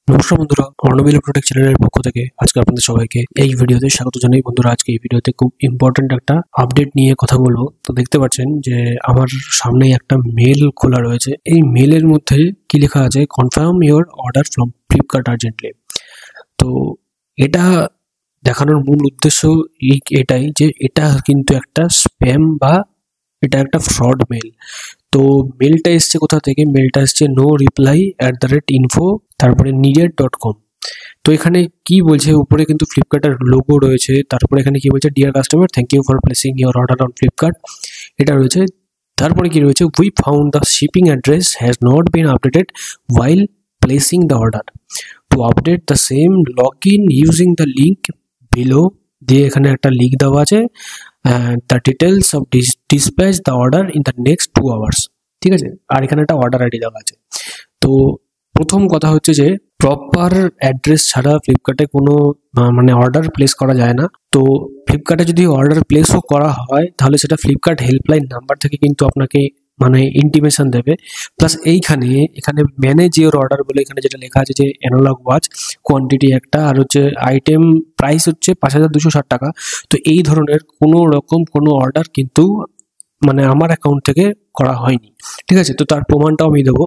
নমস্কার বন্ধুরা, অর্ণব ইলেকট্রনিক চ্যানেলের পক্ষ থেকে আজকে আপনাদের সবাইকে এই ভিডিওতে স্বাগত জানাই। বন্ধুরা, আজকে এই ভিডিওতে খুব ইম্পর্টেন্ট একটা আপডেট নিয়ে কথা বলবো। তো দেখতে পাচ্ছেন যে আমার সামনেই একটা মেল খোলা রয়েছে। এই মেলের মধ্যে কি লেখা আছে, confirm your order from Flipkart urgently. তো এটা দেখানোর মূল উদ্দেশ্য এটাই যে এটা কিন্তু একটা স্প্যাম বা এটা একটা ফ্রড মেল। তো মেলটা এসছে কোথা থেকে? মেলটা এসছে no-reply@info তারপরে needed.com। তো এখানে কি বলছে, উপরে কিন্তু ফ্লিপকার্টের লোগো রয়েছে, তারপরে এখানে কি বলছে, dear customer thank you for placing your order on Flipkart, এটা রয়েছে। তারপরে কি রয়েছে, we found the shipping address has not been updated while placing the order, to update the same log in using the link below. দিয়ে এখানে একটা link দেওয়া আছে, the details of dispatch the order in the next 2 hours। ঠিক আছে, আর এখানে একটা order ID দেওয়া আছে। তো প্রথম কথা হচ্ছে যে প্রপার অ্যাড্রেস ছাড়া ফ্লিপকার্টে কোনো মানে অর্ডার প্লেস করা যায় না। তো ফ্লিপকার্টে যদি অর্ডার প্লেসও করা হয় তাহলে সেটা ফ্লিপকার্ট হেল্পলাইন নাম্বার থেকে কিন্তু আপনাকে মানে ইন্টিমেশন দেবে। প্লাস এখানে ম্যানেজ ইওর অর্ডার বলে এখানে যেটা লেখা আছে যে অ্যানালগ ওয়াচ কোয়ান্টিটি একটা, আর হচ্ছে আইটেম প্রাইস হচ্ছে 5,260 টাকা। তো এই ধরনের কোনো রকম কোনো অর্ডার কিন্তু মানে আমার অ্যাকাউন্ট থেকে করা হয়নি। ঠিক আছে, তো তার প্রমাণটাও আমি দেবো।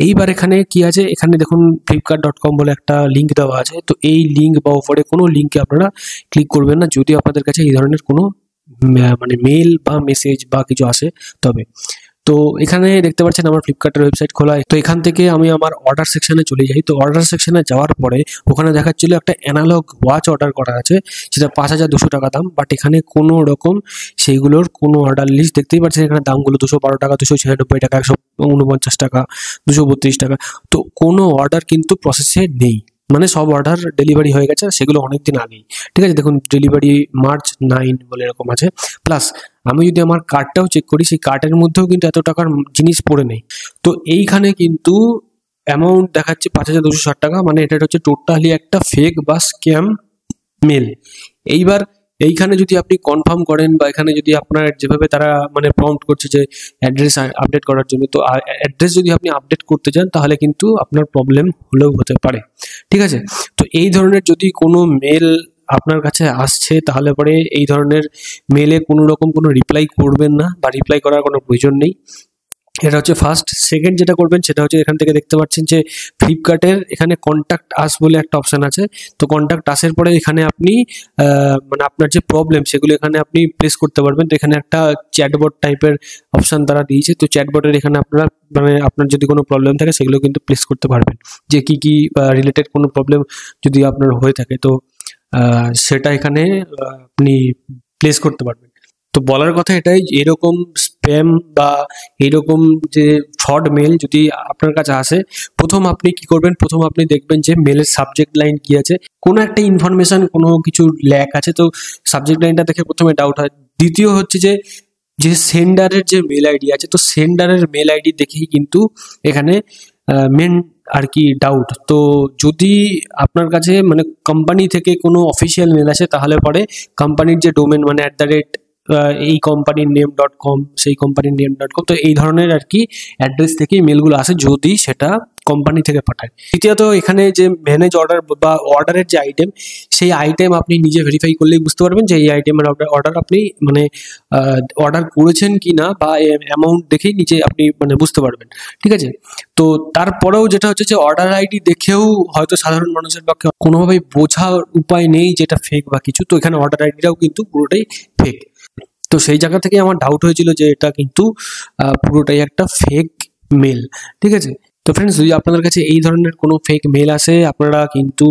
এইবার এখানে কি আছে, এখানে দেখুন flipkart.com বলে একটা লিঙ্ক দেওয়া আছে। তো এই লিঙ্ক বা উপরে কোনো লিঙ্কে আপনারা ক্লিক করবেন না যদি আপনাদের কাছে এই ধরনের কোনো মানে মেল বা মেসেজ বা কিছু আসে তবে। তো এখানে দেখতে পাচ্ছেন আমার ফ্লিপকার্টের ওয়েবসাইট খোলা। তো এখান থেকে আমি আমার অর্ডার সেকশনে চলে যাই। তো অর্ডার সেকশনে যাওয়ার পরে ওখানে দেখাচ্ছিল একটা অ্যানালগ ওয়াচ অর্ডার করা আছে, যেটা 5,200 টাকা দাম। বাট এখানে কোনো রকম সেইগুলোর কোনো অর্ডার লিস্ট দেখতেই পাচ্ছেন। এখানে দামগুলো 212 টাকা, 296 টাকা, 149 টাকা, 232 টাকা। তো কোনো অর্ডার কিন্তু প্রসেসে নেই, মানে সব অর্ডার ডেলিভারি হয়ে গেছে, সেগুলো অনেকদিন আগেই। ঠিক আছে, দেখুন ডেলিভারি March 9 বলে এরকম আছে। প্লাস আমি যদি আমার কার্ডটাও চেক করি, সেই কার্ডের মধ্যেও কিন্তু এত টাকার জিনিস পড়ে নেই। তো এইখানে কিন্তু অ্যামাউন্ট দেখাচ্ছে 5,260 টাকা, মানে এটা হচ্ছে টোটালি একটা ফেক বা স্ক্যাম মেল। এইবার এইখানে যদি আপনি কনফার্ম করেন বা এখানে যদি আপনার যেভাবে তারা মানে প্রম্পট করছে যে অ্যাড্রেস আপডেট করার জন্য, তো অ্যাড্রেস যদি আপনি আপডেট করতে চান তাহলে কিন্তু আপনার প্রবলেম হলেও হতে পারে। ঠিক আছে, তো এই ধরনের যদি কোনো মেল আপনার কাছে আসছে তাহলে পরে এই ধরনের মেলে কোনো রকম কোনো রিপ্লাই করবেন না বা রিপ্লাই করার কোনো প্রয়োজন নেই। এটা হচ্ছে ফার্স্ট। সেকেন্ড যেটা করবেন সেটা হচ্ছে এখান থেকে দেখতে পাচ্ছেন যে ফ্লিপকার্টের এখানে কন্ট্যাক্ট আস বলে একটা অপশান আছে। তো কন্ট্যাক্ট আসের পরে এখানে আপনি মানে আপনার যে প্রবলেম সেগুলো এখানে আপনি প্লেস করতে পারবেন। তো এখানে একটা চ্যাটবট টাইপের অপশান তারা দিয়েছে। তো চ্যাটবটের এখানে আপনারা মানে আপনার যদি কোনো প্রবলেম থাকে সেগুলো কিন্তু প্লেস করতে পারবেন, যে কি রিলেটেড কোনো প্রবলেম যদি আপনার হয়ে থাকে তো সেটা এখানে আপনি প্লেস করতে পারবেন। তো বলার কথা এটাই, এরকম স্প্যাম বা এরকম যে ফ্রড মেল যদি আপনার কাছে আসে, প্রথম আপনি কি করবেন, প্রথম আপনি দেখবেন যে মেলের সাবজেক্ট লাইন কি আছে। কোনো একটা ইনফরমেশন কোনো কিছু ল্যাক আছে, তো সাবজেক্ট লাইনটা দেখে প্রথমে ডাউট হয়। দ্বিতীয় হচ্ছে যে যে সেন্ডারের যে মেল আইডি আছে, তো সেন্ডারের মেল আইডি দেখেই কিন্তু এখানে মেন আর কি ডাউট। তো যদি আপনার কাছে মানে কোম্পানি থেকে কোনো অফিসিয়াল মেল আসে তাহলে পরে কোম্পানির যে ডোমেন মানে এই কোম্পানির নেম.com, সেই কোম্পানির নেম.com, তো এই ধরনের আর কি অ্যাড্রেস থেকেই মেলগুলো আসে যদি সেটা কোম্পানি থেকে পাঠায়। তৃতীয়ত এখানে যে ম্যানেজ অর্ডার বা অর্ডারের যে আইটেম, সেই আইটেম আপনি নিজে ভেরিফাই করলেই বুঝতে পারবেন যে এই আইটেমের অর্ডার আপনি মানে অর্ডার করেছেন কি না, বা অ্যামাউন্ট দেখেই নিজে আপনি মানে বুঝতে পারবেন। ঠিক আছে, তো তারপরেও যেটা হচ্ছে যে অর্ডার আইডি দেখেও হয়তো সাধারণ মানুষের পক্ষে কোনোভাবেই বোঝার উপায় নেই যেটা ফেক বা কিছু। তো এখানে অর্ডার আইডিটাও কিন্তু পুরোটাই ফেক। তো সেই জায়গা থেকে আমার ডাউট হয়েছিল যে এটা কিন্তু পুরোটাই একটা ফেক মেল। ঠিক আছে, তো ফ্রেন্ডস, যদি আপনাদের কাছে এই ধরনের কোনো ফেক মেল আসে আপনারা কিন্তু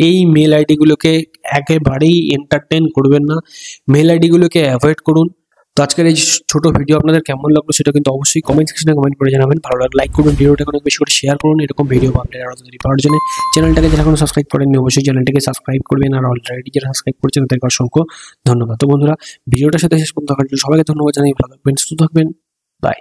এই মেল আইডিগুলোকে একেবারেই এন্টারটেন করবেন না, মেল আইডিগুলোকে অ্যাভয়েড করুন। তো আজকের এই ছোট ভিডিও আপনাদের কেমন লাগলো সেটা কিন্তু অবশ্যই কমেন্ট সেকশনে কমেন্ট করে জানাবেন। ভালো লাগলে লাইক করুন, ভিডিওটাকে অনেক বেশি করে শেয়ার করুন। এরকম ভিডিও আপডেট আরও যদি পাওয়ার জন্য চ্যানেলটাকে যারা এখনো সাবস্ক্রাইব করেননি অবশ্যই চ্যানেলটাকে সাবস্ক্রাইব করবেন, আর অলরেডি যারা সাবস্ক্রাইব করেছেন তাদেরকে অসংখ্য ধন্যবাদ। তো বন্ধুরা, ভিডিওটার সাথে শেষ পর্যন্ত থাকার জন্য সবাইকে ধন্যবাদ জানাই। ভালো থাকবেন, সুস্থ থাকবেন, বাই।